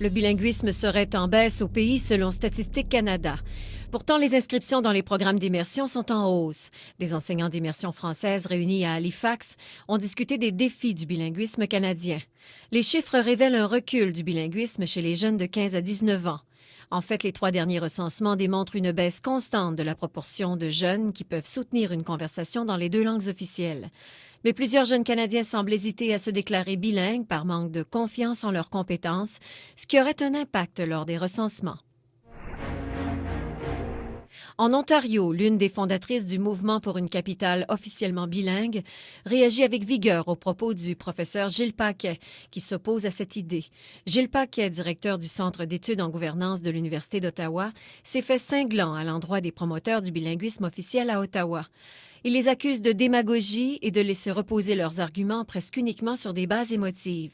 Le bilinguisme serait en baisse au pays selon Statistique Canada. Pourtant, les inscriptions dans les programmes d'immersion sont en hausse. Des enseignants d'immersion française réunis à Halifax ont discuté des défis du bilinguisme canadien. Les chiffres révèlent un recul du bilinguisme chez les jeunes de 15 à 19 ans. En fait, les 3 derniers recensements démontrent une baisse constante de la proportion de jeunes qui peuvent soutenir une conversation dans les 2 langues officielles. Mais plusieurs jeunes Canadiens semblent hésiter à se déclarer bilingues par manque de confiance en leurs compétences, ce qui aurait un impact lors des recensements. En Ontario, l'une des fondatrices du mouvement pour une capitale officiellement bilingue réagit avec vigueur aux propos du professeur Gilles Paquet, qui s'oppose à cette idée. Gilles Paquet, directeur du Centre d'études en gouvernance de l'Université d'Ottawa, s'est fait cinglant à l'endroit des promoteurs du bilinguisme officiel à Ottawa. Il les accuse de démagogie et de laisser reposer leurs arguments presque uniquement sur des bases émotives.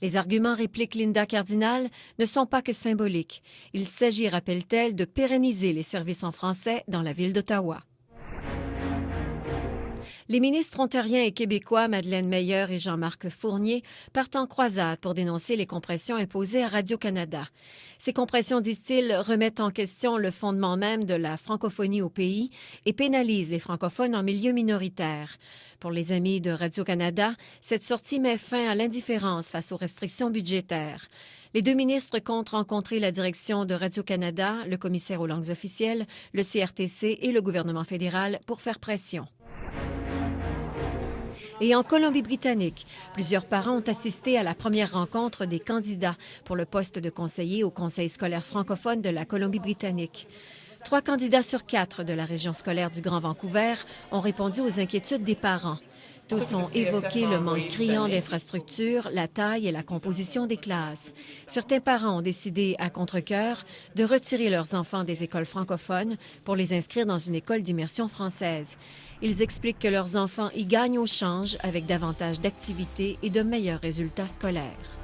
Les arguments, réplique Linda Cardinal, ne sont pas que symboliques. Il s'agit, rappelle-t-elle, de pérenniser les services en français dans la ville d'Ottawa. Les ministres ontariens et québécois Madeleine Meyer et Jean-Marc Fournier partent en croisade pour dénoncer les compressions imposées à Radio-Canada. Ces compressions, disent-ils, remettent en question le fondement même de la francophonie au pays et pénalisent les francophones en milieu minoritaire. Pour les amis de Radio-Canada, cette sortie met fin à l'indifférence face aux restrictions budgétaires. Les 2 ministres comptent rencontrer la direction de Radio-Canada, le commissaire aux langues officielles, le CRTC et le gouvernement fédéral pour faire pression. Et en Colombie-Britannique, plusieurs parents ont assisté à la première rencontre des candidats pour le poste de conseiller au Conseil scolaire francophone de la Colombie-Britannique. 3 candidats sur 4 de la région scolaire du Grand Vancouver ont répondu aux inquiétudes des parents. Tous ont évoqué le manque criant d'infrastructures, la taille et la composition des classes. Certains parents ont décidé, à contre-cœur, de retirer leurs enfants des écoles francophones pour les inscrire dans une école d'immersion française. Ils expliquent que leurs enfants y gagnent au change avec davantage d'activités et de meilleurs résultats scolaires.